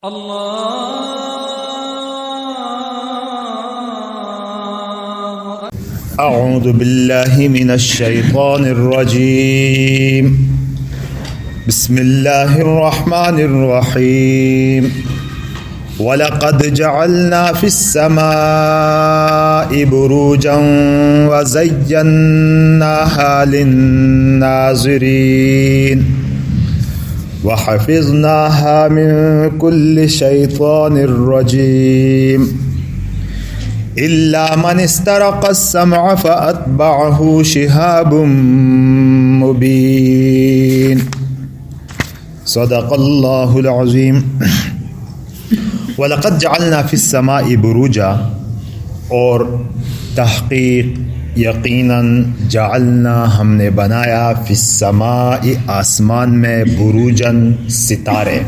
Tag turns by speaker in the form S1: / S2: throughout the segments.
S1: أعوذ بالله من الشيطان الرجيم. بسم الله الرحمن الرحيم. وَلَقَدْ جَعَلْنَا فِي السَّمَاءِ بُرُوجًا وَزَيَّنَّاهَا لِلنَّاظِرِينَ وَحَفِظْنَاهَا مِنْ كُلِّ شَيْطَانٍ رَجِيمٍ إِلَّا مَنِ اسْتَرَقَ السَّمْعَ فَأَتْبَعَهُ شِهَابٌ مُبِينٌ. صدق اللہ العظیم. وَلَقَدْ جَعَلْنَا فِي السَّمَاءِ بُرُوجًا، اور تحقیق یقیناً جعلنا ہم نے بنایا فی السماء آسمان میں بروجن ستارے،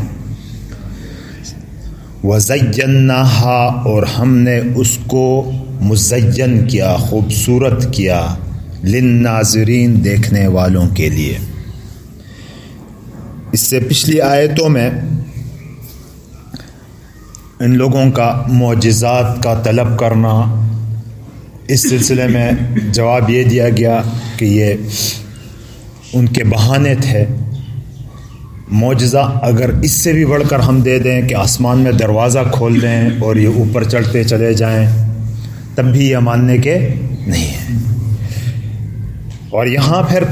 S1: وزیناہا اور ہم نے اس کو مزین کیا، خوبصورت کیا، للناظرین دیکھنے والوں کے لیے. اس سے پچھلی آیتوں میں ان لوگوں کا معجزات کا طلب کرنا، اس سلسلے میں جواب یہ دیا گیا کہ یہ ان کے بہانے تھے. معجزہ اگر اس سے بھی بڑھ کر ہم دے دیں کہ آسمان میں دروازہ کھول دیں اور یہ اوپر چڑھتے چلے جائیں، تب بھی یہ ماننے کے نہیں ہیں. اور یہاں پھر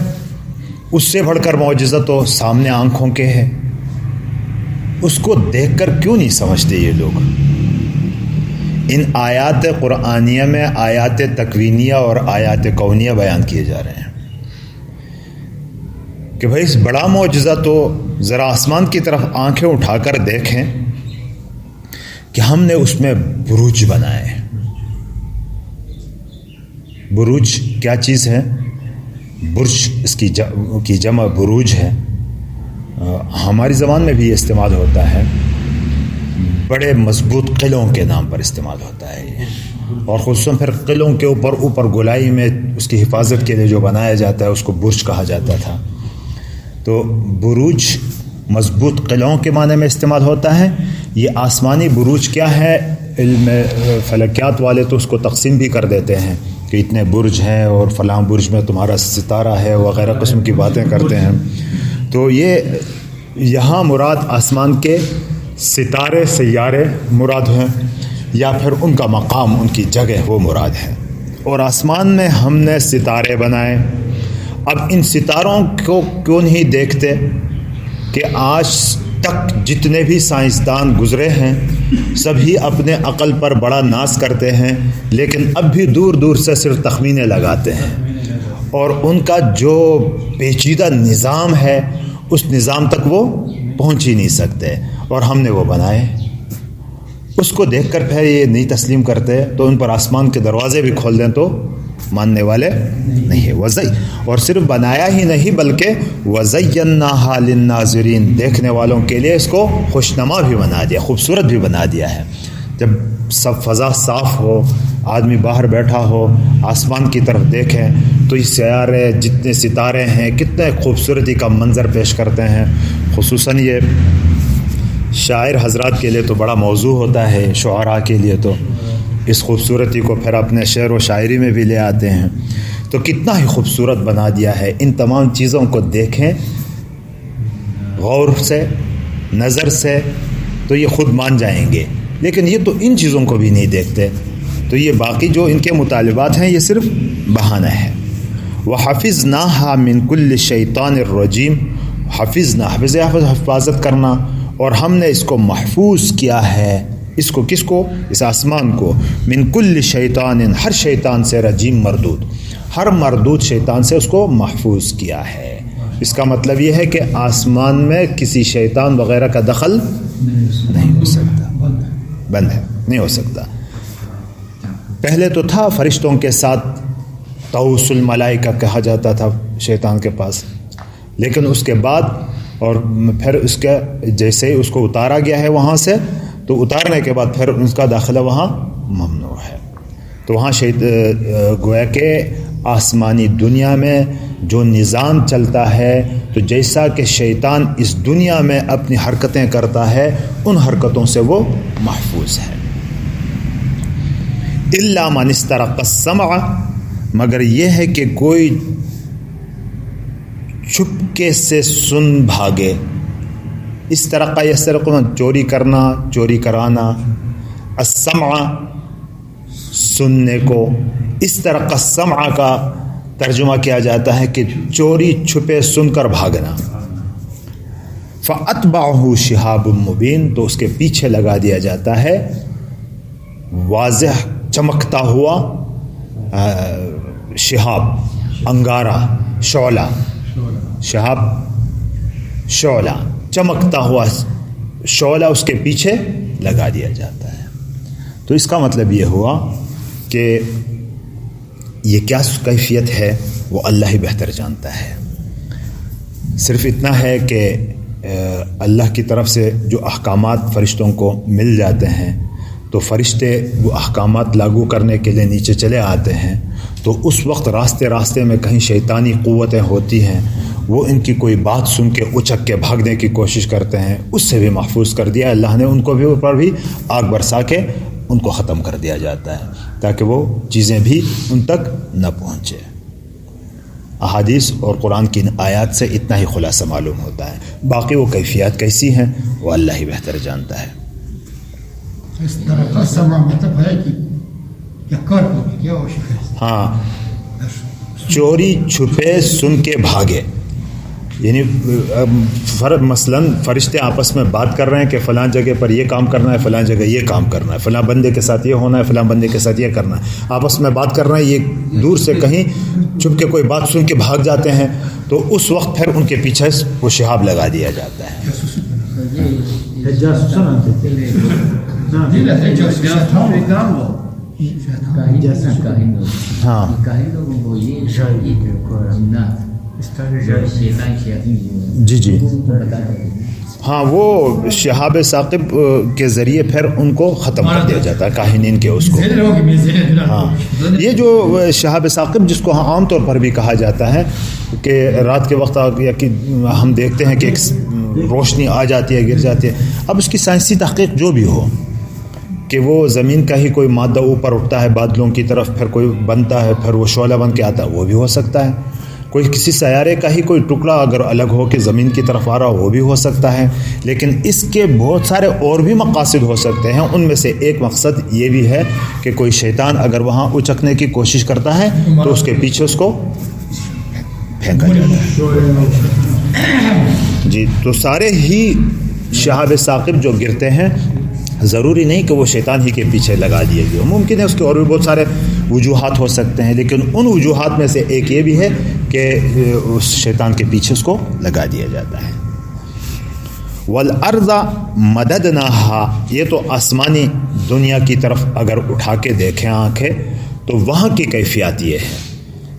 S1: اس سے بڑھ کر معجزہ تو سامنے آنکھوں کے ہے، اس کو دیکھ کر کیوں نہیں سمجھتے یہ لوگ؟ ان آیات قرآنیہ میں آیات تکوینیہ اور آیات کونیہ بیان کیے جا رہے ہیں کہ بھائی اس بڑا معجزہ تو ذرا آسمان کی طرف آنکھیں اٹھا کر دیکھیں کہ ہم نے اس میں بروج بنائے. بروج کیا چیز ہے؟ برج اس کی جمع بروج ہے. ہماری زبان میں بھی یہ استعمال ہوتا ہے، بڑے مضبوط قلعوں کے نام پر استعمال ہوتا ہے یہ، اور خصوصاً پھر قلعوں کے اوپر گولائی میں اس کی حفاظت کے لیے جو بنایا جاتا ہے اس کو برج کہا جاتا تھا. تو بروج مضبوط قلعوں کے معنی میں استعمال ہوتا ہے. یہ آسمانی بروج کیا ہے؟ علم فلکیات والے تو اس کو تقسیم بھی کر دیتے ہیں کہ اتنے برج ہیں اور فلاں برج میں تمہارا ستارہ ہے وغیرہ قسم کی باتیں کرتے ہیں. تو یہ یہاں مراد آسمان کے ستارے سیارے مراد ہیں، یا پھر ان کا مقام، ان کی جگہ وہ مراد ہے. اور آسمان میں ہم نے ستارے بنائے. اب ان ستاروں کو کیوں نہیں دیکھتے کہ آج تک جتنے بھی سائنسدان گزرے ہیں سبھی اپنے عقل پر بڑا ناز کرتے ہیں، لیکن اب بھی دور دور سے صرف تخمینے لگاتے ہیں، اور ان کا جو پیچیدہ نظام ہے اس نظام تک وہ پہنچ ہی نہیں سکتے، اور ہم نے وہ بنائے. اس کو دیکھ کر پھر یہ نہیں تسلیم کرتے، تو ان پر آسمان کے دروازے بھی کھول دیں تو ماننے والے نہیں ہے. اور صرف بنایا ہی نہیں بلکہ وَزَيَّنَّاهَا لِلنَّاظِرِينَ دیکھنے والوں کے لیے اس کو خوشنما بھی بنا دیا، خوبصورت بھی بنا دیا ہے. جب سب فضا صاف ہو، آدمی باہر بیٹھا ہو، آسمان کی طرف دیکھیں تو یہ سیارے جتنے ستارے ہیں کتنے خوبصورتی کا منظر پیش کرتے ہیں. خصوصاً یہ شاعر حضرات کے لیے تو بڑا موضوع ہوتا ہے، شعراء کے لیے تو اس خوبصورتی کو پھر اپنے شعر و شاعری میں بھی لے آتے ہیں. تو کتنا ہی خوبصورت بنا دیا ہے. ان تمام چیزوں کو دیکھیں غور سے، نظر سے، تو یہ خود مان جائیں گے. لیکن یہ تو ان چیزوں کو بھی نہیں دیکھتے، تو یہ باقی جو ان کے مطالبات ہیں یہ صرف بہانہ ہے. وَحَفِظْنَاهَا مِنْ كُلِّ شَيْطَانٍ الرَّجِيمٍ. حفاظت کرنا، اور ہم نے اس کو محفوظ کیا ہے. اس کو کس کو؟ اس آسمان کو. من کل شیطان، ہر شیطان سے، رجیم مردود، ہر مردود شیطان سے اس کو محفوظ کیا ہے. اس کا مطلب یہ ہے کہ آسمان میں کسی شیطان وغیرہ کا دخل نہیں ہو سکتا، بند ہے، نہیں ہو سکتا. پہلے تو تھا فرشتوں کے ساتھ طاؤس الملائکہ کہا جاتا تھا شیطان کے پاس، لیکن اس کے بعد اور پھر اس کے جیسے ہی اس کو اتارا گیا ہے وہاں سے، تو اتارنے کے بعد پھر اس کا داخلہ وہاں ممنوع ہے. تو وہاں گویا کہ آسمانی دنیا میں جو نظام چلتا ہے تو جیسا کہ شیطان اس دنیا میں اپنی حرکتیں کرتا ہے ان حرکتوں سے وہ محفوظ ہے. الا من استرق السمع، مگر یہ ہے کہ کوئی چھپکے سے سن بھاگے. استرقہ یسترق چوری کرنا، چوری کرانا، السمع سننے کو. استرق السمع کا ترجمہ کیا جاتا ہے کہ چوری چھپے سن کر بھاگنا. فَأَتْبَعُهُ شِهَابٌ مُبِينٌ، تو اس کے پیچھے لگا دیا جاتا ہے واضح چمکتا ہوا شہاب، انگارہ، شعلہ. شہاب شعلہ، چمکتا ہوا شعلہ اس کے پیچھے لگا دیا جاتا ہے. تو اس کا مطلب یہ ہوا کہ یہ کیا کیفیت ہے وہ اللہ ہی بہتر جانتا ہے. صرف اتنا ہے کہ اللہ کی طرف سے جو احکامات فرشتوں کو مل جاتے ہیں تو فرشتے وہ احکامات لاگو کرنے کے لیے نیچے چلے آتے ہیں. تو اس وقت راستے میں کہیں شیطانی قوتیں ہوتی ہیں، وہ ان کی کوئی بات سن کے اچک کے بھاگنے کی کوشش کرتے ہیں. اس سے بھی محفوظ کر دیا اللہ نے، ان کو بھی اوپر بھی آگ برسا کے ان کو ختم کر دیا جاتا ہے تاکہ وہ چیزیں بھی ان تک نہ پہنچے. احادیث اور قرآن کی آیات سے اتنا ہی خلاصہ معلوم ہوتا ہے. باقی وہ کیفیات کیسی ہیں وہ اللہ ہی بہتر جانتا ہے.
S2: اس طرح کا سمع مطلب ہے کہ کیا کر کیا ہو شکر.
S1: ہاں، چوری چھپے سن کے بھاگے. یعنی مثلاً فرشتے آپس میں بات کر رہے ہیں کہ فلاں جگہ پر یہ کام کرنا ہے، فلاں جگہ یہ کام کرنا ہے، فلاں بندے کے ساتھ یہ ہونا ہے، فلاں بندے کے ساتھ یہ کرنا ہے. آپس میں بات کر رہے ہیں، یہ دور سے کہیں چھپ کے کوئی بات سن کے بھاگ جاتے ہیں تو اس وقت پھر ان کے پیچھے وہ شہاب لگا دیا جاتا ہے. ہاں جی جی ہاں، وہ شہاب ثاقب کے ذریعے پھر ان کو ختم کر دیا جاتا ہے، کاہنین کے اس کو. ہاں، یہ جو شہاب ثاقب جس کو عام طور پر بھی کہا جاتا ہے کہ رات کے وقت یا کہ ہم دیکھتے ہیں کہ ایک روشنی آ جاتی ہے، گر جاتی ہے. اب اس کی سائنسی تحقیق جو بھی ہو کہ وہ زمین کا ہی کوئی مادہ اوپر اٹھتا ہے بادلوں کی طرف، پھر کوئی بنتا ہے، پھر وہ شعلہ بن کے آتا ہے، وہ بھی ہو سکتا ہے. کوئی کسی سیارے کا ہی کوئی ٹکڑا اگر الگ ہو کے زمین کی طرف آ رہا ہو وہ بھی ہو سکتا ہے. لیکن اس کے بہت سارے اور بھی مقاصد ہو سکتے ہیں. ان میں سے ایک مقصد یہ بھی ہے کہ کوئی شیطان اگر وہاں اچکنے کی کوشش کرتا ہے تو اس کے پیچھے اس کو پھینکا جاتا ہے. جی، تو سارے ہی شہاب ثاقب جو گرتے ہیں ضروری نہیں کہ وہ شیطان ہی کے پیچھے لگا دیے گئے. ممکن ہے اس کے اور بھی بہت سارے وجوہات ہو سکتے ہیں، لیکن ان وجوہات میں سے ایک یہ بھی ہے کہ اس شیطان کے پیچھے اس کو لگا دیا جاتا ہے. والارض مددناها، یہ تو آسمانی دنیا کی طرف اگر اٹھا کے دیکھیں آنکھیں تو وہاں کی کیفیت یہ ہے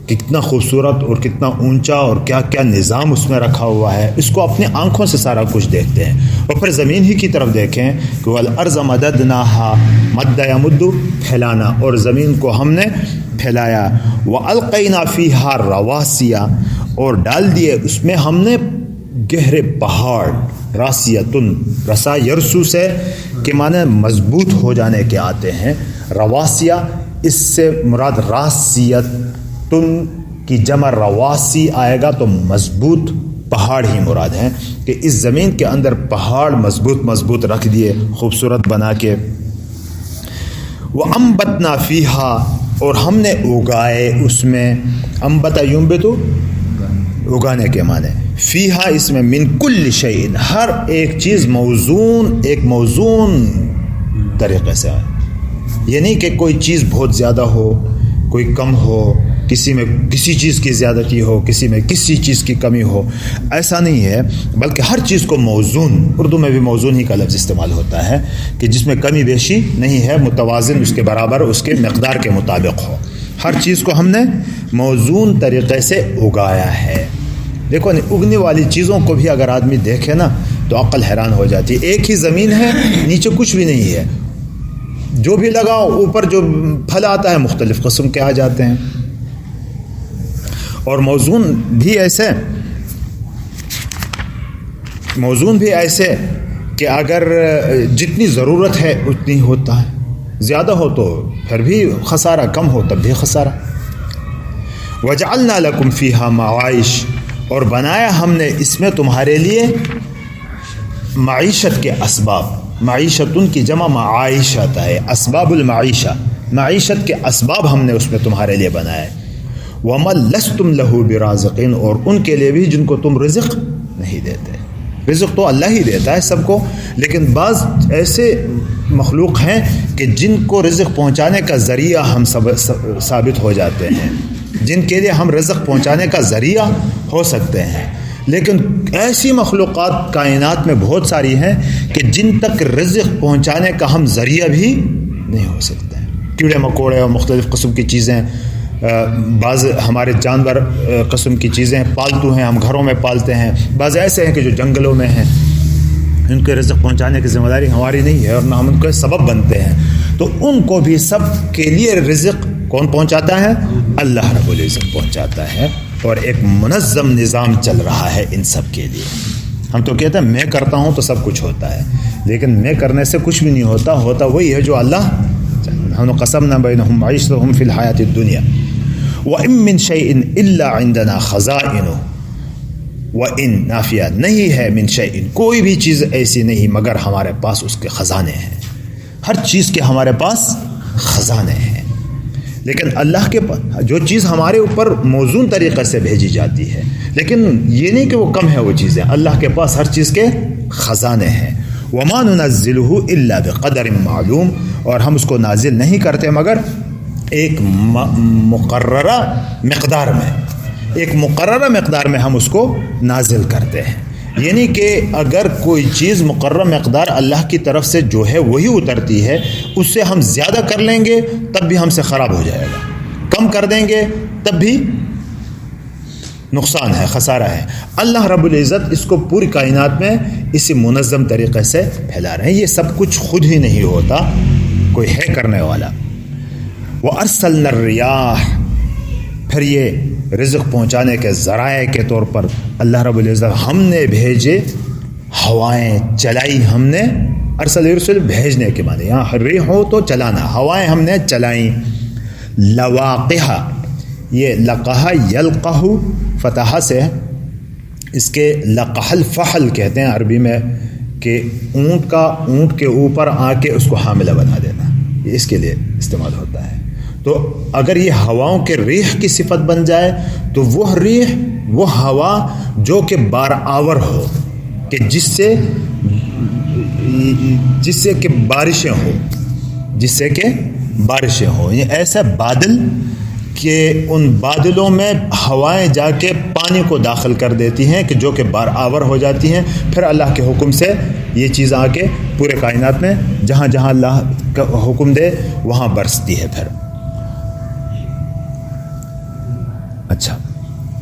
S1: کہ کتنا خوبصورت اور کتنا اونچا اور کیا کیا نظام اس میں رکھا ہوا ہے. اس کو اپنی آنکھوں سے سارا کچھ دیکھتے ہیں. اور پھر زمین ہی کی طرف دیکھیں کہ والارض مددناها، مد یمد پھیلانا، اور زمین کو ہم نے پھیلایا. والقینا فیہا رواسیا، اور ڈال دیے اس میں ہم نے گہرے پہاڑ. راسیتن، رسا یرسو سے کہ معنی مضبوط ہو جانے کے آتے ہیں. رواسیا، اس سے مراد راسیت کی جمع رواسی آئے گا تو مضبوط پہاڑ ہی مراد ہیں کہ اس زمین کے اندر پہاڑ مضبوط رکھ دیے، خوبصورت بنا کے. وَأَنبَتْنَا فِيهَا، اور ہم نے اگائے اس میں. انبت ينبت، اگانے کے معنی. فیہا، اس میں من کل شیء، ہر ایک چیز موزون، ایک موزون طریقے سے. یہ نہیں کہ کوئی چیز بہت زیادہ ہو، کوئی کم ہو، کسی میں کسی چیز کی زیادتی ہو، کسی میں کسی چیز کی کمی ہو، ایسا نہیں ہے. بلکہ ہر چیز کو موزون، اردو میں بھی موزون ہی کا لفظ استعمال ہوتا ہے کہ جس میں کمی بیشی نہیں ہے، متوازن، اس کے برابر، اس کے مقدار کے مطابق ہو. ہر چیز کو ہم نے موزون طریقے سے اگایا ہے. دیکھو اگنے والی چیزوں کو بھی اگر آدمی دیکھے نا تو عقل حیران ہو جاتی ہے. ایک ہی زمین ہے، نیچے کچھ بھی نہیں ہے، جو بھی لگاؤ اوپر جو پھل آتا ہے مختلف قسم کے آ جاتے ہیں. اور موزون بھی ایسے کہ اگر جتنی ضرورت ہے اتنی ہوتا ہے، زیادہ ہو تو پھر بھی خسارہ، کم ہو تب بھی خسارہ۔ وَجَعَلْنَا لَكُمْ فِيهَا مَعَائِشَ، اور بنایا ہم نے اس میں تمہارے لیے معیشت کے اسباب۔ معیشتن کی جمع معائش آتا ہے، اسباب المعیشہ، معیشت کے اسباب ہم نے اس میں تمہارے لیے بنائے۔ وَمَا لَسْتُمْ لَهُ بِرَازِقِينَ، اور ان کے لیے بھی جن کو تم رزق نہیں دیتے۔ رزق تو اللہ ہی دیتا ہے سب کو، لیکن بعض ایسے مخلوق ہیں کہ جن کو رزق پہنچانے کا ذریعہ ہم ثابت ہو جاتے ہیں، جن کے لیے ہم رزق پہنچانے کا ذریعہ ہو سکتے ہیں، لیکن ایسی مخلوقات کائنات میں بہت ساری ہیں کہ جن تک رزق پہنچانے کا ہم ذریعہ بھی نہیں ہو سکتے ہیں۔ کیڑے مکوڑے اور مختلف قسم کی چیزیں، بعض ہمارے جانور قسم کی چیزیں پالتو ہیں، ہم گھروں میں پالتے ہیں، بعض ایسے ہیں کہ جو جنگلوں میں ہیں، ان کے رزق پہنچانے کی ذمہ داری ہماری نہیں ہے اور نہ ہم ان کے سبب بنتے ہیں، تو ان کو بھی سب کے لیے رزق کون پہنچاتا ہے؟ اللہ رب العزت پہنچاتا ہے، اور ایک منظم نظام چل رہا ہے ان سب کے لیے۔ ہم تو کہتے ہیں میں کرتا ہوں تو سب کچھ ہوتا ہے، لیکن میں کرنے سے کچھ بھی نہیں ہوتا، ہوتا وہی ہے جو اللہ۔ ہم قسمنا بینہم معیشتہم فی الحیاۃ الدنیا وَإِن مِّن شَيْءٍ إِلَّا عِندَنَا خَزَائِنُهُ وَإِن نافیہ نہیں ہے، من شیء کوئی بھی چیز ایسی نہیں مگر ہمارے پاس اس کے خزانے ہیں، ہر چیز کے ہمارے پاس خزانے ہیں۔ لیکن اللہ کے پاس جو چیز ہمارے اوپر موزون طریقے سے بھیجی جاتی ہے، لیکن یہ نہیں کہ وہ کم ہے، وہ چیزیں اللہ کے پاس ہر چیز کے خزانے ہیں۔ وَمَا نُنَزِّلُهُ إِلَّا بِقَدَرٍ معلوم، اور ہم اس کو نازل نہیں کرتے مگر ایک مقررہ مقدار میں، ایک مقررہ مقدار میں ہم اس کو نازل کرتے ہیں۔ یعنی کہ اگر کوئی چیز مقررہ مقدار اللہ کی طرف سے جو ہے وہی اترتی ہے، اس سے ہم زیادہ کر لیں گے تب بھی ہم سے خراب ہو جائے گا، کم کر دیں گے تب بھی نقصان ہے، خسارہ ہے۔ اللہ رب العزت اس کو پوری کائنات میں اسی منظم طریقے سے پھیلا رہے ہیں۔ یہ سب کچھ خود ہی نہیں ہوتا، کوئی ہے کرنے والا۔ وَأَرْسَلْنَا الرِّيَاحَ، پھر یہ رزق پہنچانے کے ذرائع کے طور پر اللہ رب العزت ہم نے بھیجے ہوائیں، چلائی ہم نے۔ ارسل یرسل بھیجنے کے معنی، یہاں ریح ہو تو چلانا، ہوائیں ہم نے چلائیں۔ لواقحہ، یہ لقہ یلقہ فتح سے، اس کے لقح الفحل کہتے ہیں عربی میں، کہ اونٹ کے اوپر آ کے اس کو حاملہ بنا دینا، یہ اس کے لیے استعمال ہوتا ہے۔ تو اگر یہ ہواؤں کے ریح کی صفت بن جائے تو وہ ریح، وہ ہوا جو کہ بار آور ہو، کہ جس سے کہ بارشیں ہوں، یہ ایسا بادل کہ ان بادلوں میں ہوائیں جا کے پانی کو داخل کر دیتی ہیں کہ جو کہ بار آور ہو جاتی ہیں، پھر اللہ کے حکم سے یہ چیز آ کے پورے کائنات میں جہاں جہاں اللہ کا حکم دے وہاں برستی ہے۔ پھر اچھا،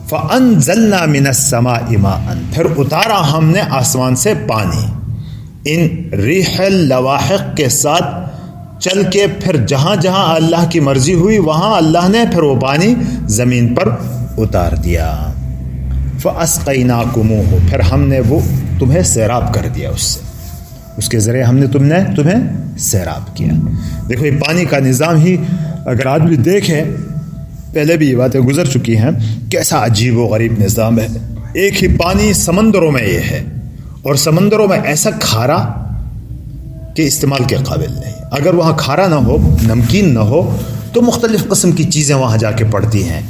S1: فَأَنزَلْنَا مِنَ السَّمَاءِ مَاءً، پھر اتارا ہم نے آسمان سے پانی، ان ریح اللواحق کے ساتھ چل کے پھر جہاں جہاں اللہ کی مرضی ہوئی وہاں اللہ نے پھر وہ پانی زمین پر اتار دیا۔ فَأَسْقَيْنَاكُمُوهُ، پھر ہم نے وہ تمہیں سیراب کر دیا، اس کے ذریعے ہم نے تمہیں سیراب کیا۔ دیکھو یہ پانی کا نظام ہی اگر آدمی دیکھے، پہلے بھی یہ باتیں گزر چکی ہیں، کیسا عجیب و غریب نظام ہے۔ ایک ہی پانی سمندروں میں یہ ہے، اور سمندروں میں ایسا کھارا کہ استعمال کے قابل نہیں۔ اگر وہاں کھارا نہ ہو، نمکین نہ ہو، تو مختلف قسم کی چیزیں وہاں جا کے پڑتی ہیں،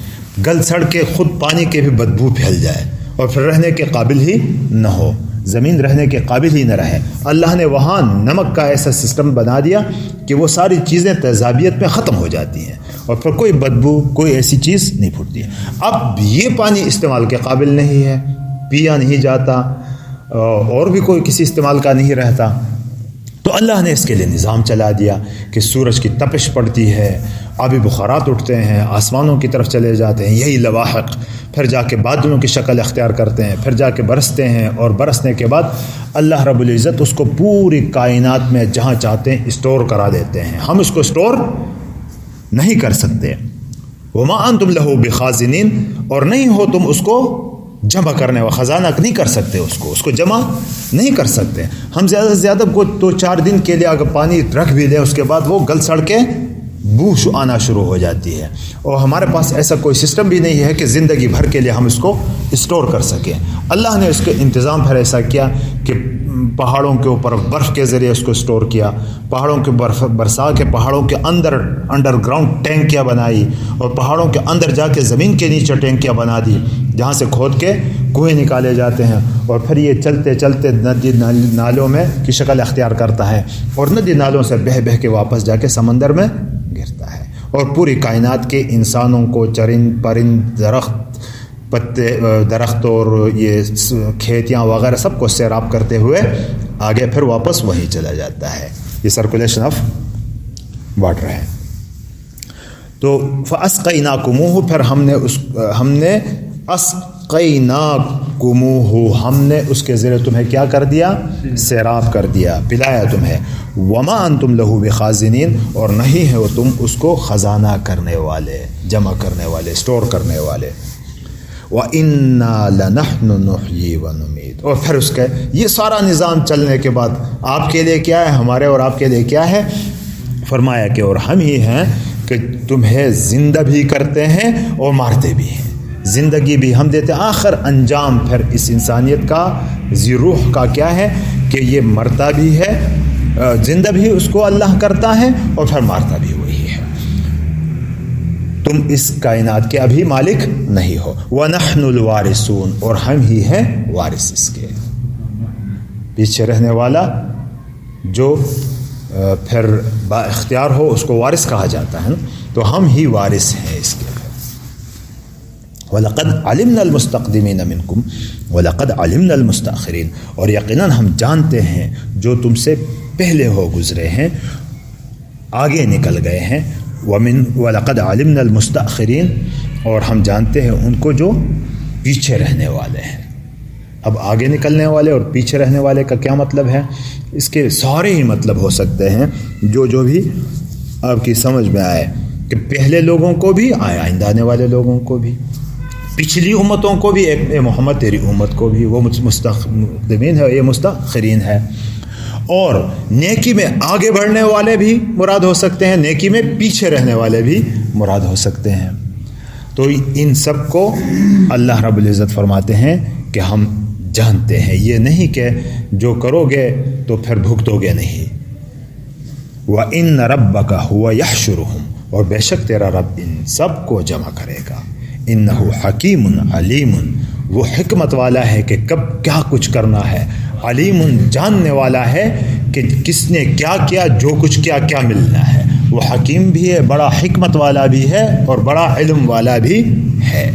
S1: گل سڑ کے خود پانی کے بھی بدبو پھیل جائے اور پھر رہنے کے قابل ہی نہ ہو، زمین رہنے کے قابل ہی نہ رہے۔ اللہ نے وہاں نمک کا ایسا سسٹم بنا دیا کہ وہ ساری چیزیں تیزابیت میں ختم ہو جاتی ہیں اور پھر کوئی بدبو، کوئی ایسی چیز نہیں پھوٹتی ہے۔ اب یہ پانی استعمال کے قابل نہیں ہے، پیا نہیں جاتا، اور بھی کوئی کسی استعمال کا نہیں رہتا، تو اللہ نے اس کے لیے نظام چلا دیا کہ سورج کی تپش پڑتی ہے، آبی بخارات اٹھتے ہیں، آسمانوں کی طرف چلے جاتے ہیں، یہی لواحق پھر جا کے بادلوں کی شکل اختیار کرتے ہیں، پھر جا کے برستے ہیں، اور برسنے کے بعد اللہ رب العزت اس کو پوری کائنات میں جہاں چاہتے ہیں اسٹور کرا دیتے ہیں۔ ہم اس کو اسٹور نہیں کر سکتے، وما انتم لہو بخازنین، اور نہیں ہو تم اس کو جمع کرنے والا، خزانہ نہیں کر سکتے اس کو جمع نہیں کر سکتے. ہم زیادہ سے زیادہ کو 2-4 دن کے لیے اگر پانی رکھ بھی لیں اس کے بعد وہ گل سڑ کے بو آنا شروع ہو جاتی ہے، اور ہمارے پاس ایسا کوئی سسٹم بھی نہیں ہے کہ زندگی بھر کے لیے ہم اس کو اسٹور کر سکیں. اللہ نے اس کے انتظام پھر ایسا کیا کہ پہاڑوں کے اوپر برف کے ذریعے اس کو اسٹور کیا، پہاڑوں کے برسا کے پہاڑوں کے اندر انڈر گراؤنڈ ٹینکیاں بنائی، اور پہاڑوں کے اندر جا کے زمین کے نیچے ٹینکیاں بنا دی جہاں سے کھود کے کنویں نکالے جاتے ہیں، اور پھر یہ چلتے چلتے ندی نالوں میں کی شکل اختیار کرتا ہے، اور ندی نالوں سے بہہ بہہ کے واپس جا کے سمندر میں گرتا ہے، اور پوری کائنات کے انسانوں کو، چرند پرند، درخت اور یہ کھیتیاں وغیرہ سب کو سیراب کرتے ہوئے آگے پھر واپس وہیں چلا جاتا ہے. یہ سرکولیشن آف واٹر ہے. تو فَأَسْقَيْنَاكُمُوهُ، پھر ہم نے أَسْقَيْنَاكُمُوهُ، ہم نے اس کے ذریعے تمہیں کیا کر دیا؟ سیراب کر دیا، پلایا تمہیں. وَمَا أَنْتُمْ لَهُ بِخَازِنِينَ، اور نہیں ہو تم اس کو خزانہ کرنے والے، جمع کرنے والے، اسٹور کرنے والے. وَإِنَّا لَنَحْنُ نُحْيِي وَنُمِيتُ، اور پھر اس کے یہ سارا نظام چلنے کے بعد آپ کے لیے کیا ہے، ہمارے اور آپ کے لیے کیا ہے؟ فرمایا کہ اور ہم ہی ہیں کہ تمہیں زندہ بھی کرتے ہیں اور مارتے بھی ہیں. زندگی بھی ہم دیتے ہیں. آخر انجام پھر اس انسانیت کا، ذی روح کا کیا ہے کہ یہ مرتا بھی ہے، زندہ بھی اس کو اللہ کرتا ہے، اور پھر مارتا بھی وہی ہے. تم اس کائنات کے ابھی مالک نہیں ہو. وَنَحْنُ الْوَارِثُونَ، اور ہم ہی ہیں وارث اس کے، پیچھے رہنے والا جو پھر با اختیار ہو اس کو وارث کہا جاتا ہے نا، تو ہم ہی وارث ہیں اس کے. وَلَقَدْ عَلِمْنَا الْمُسْتَقْدِمِينَ مِنْكُمْ وَلَقَدْ عَلِمْنَا الْمُسْتَأْخِرِينَ، اور یقیناً ہم جانتے ہیں جو تم سے پہلے ہو گزرے ہیں، آگے نکل گئے ہیں. وَلَقَدْ عَلِمْنَا الْمُسْتَأْخِرِينَ، اور ہم جانتے ہیں ان کو جو پیچھے رہنے والے ہیں. اب آگے نکلنے والے اور پیچھے رہنے والے کا کیا مطلب ہے؟ اس کے سارے ہی مطلب ہو سکتے ہیں جو بھی آپ کی سمجھ میں آئے، کہ پہلے لوگوں کو بھی، آئندہ آنے والے لوگوں کو بھی، پچھلی امتوں کو بھی، اے محمد تیری امت کو بھی، وہ مستقدمین ہے، یہ مستاخرین ہے. اور نیکی میں آگے بڑھنے والے بھی مراد ہو سکتے ہیں، نیکی میں پیچھے رہنے والے بھی مراد ہو سکتے ہیں. تو ان سب کو اللہ رب العزت فرماتے ہیں کہ ہم جانتے ہیں، یہ نہیں کہ جو کرو گے تو پھر بھگتو گے نہیں. وَإِنَّ رَبَّكَ هُوَ يَحْشُرُهُمْ، اور بے شک تیرا رب ان سب کو جمع کرے گا. إِنَّهُ حَكِيمٌ عَلِيمٌ، وہ حکمت والا ہے کہ کب کیا کچھ کرنا ہے. علیم، جاننے والا ہے کہ کس نے کیا کیا، جو کچھ کیا کیا ملنا ہے. وہ حکیم بھی ہے، بڑا حکمت والا بھی ہے، اور بڑا علم والا بھی ہے.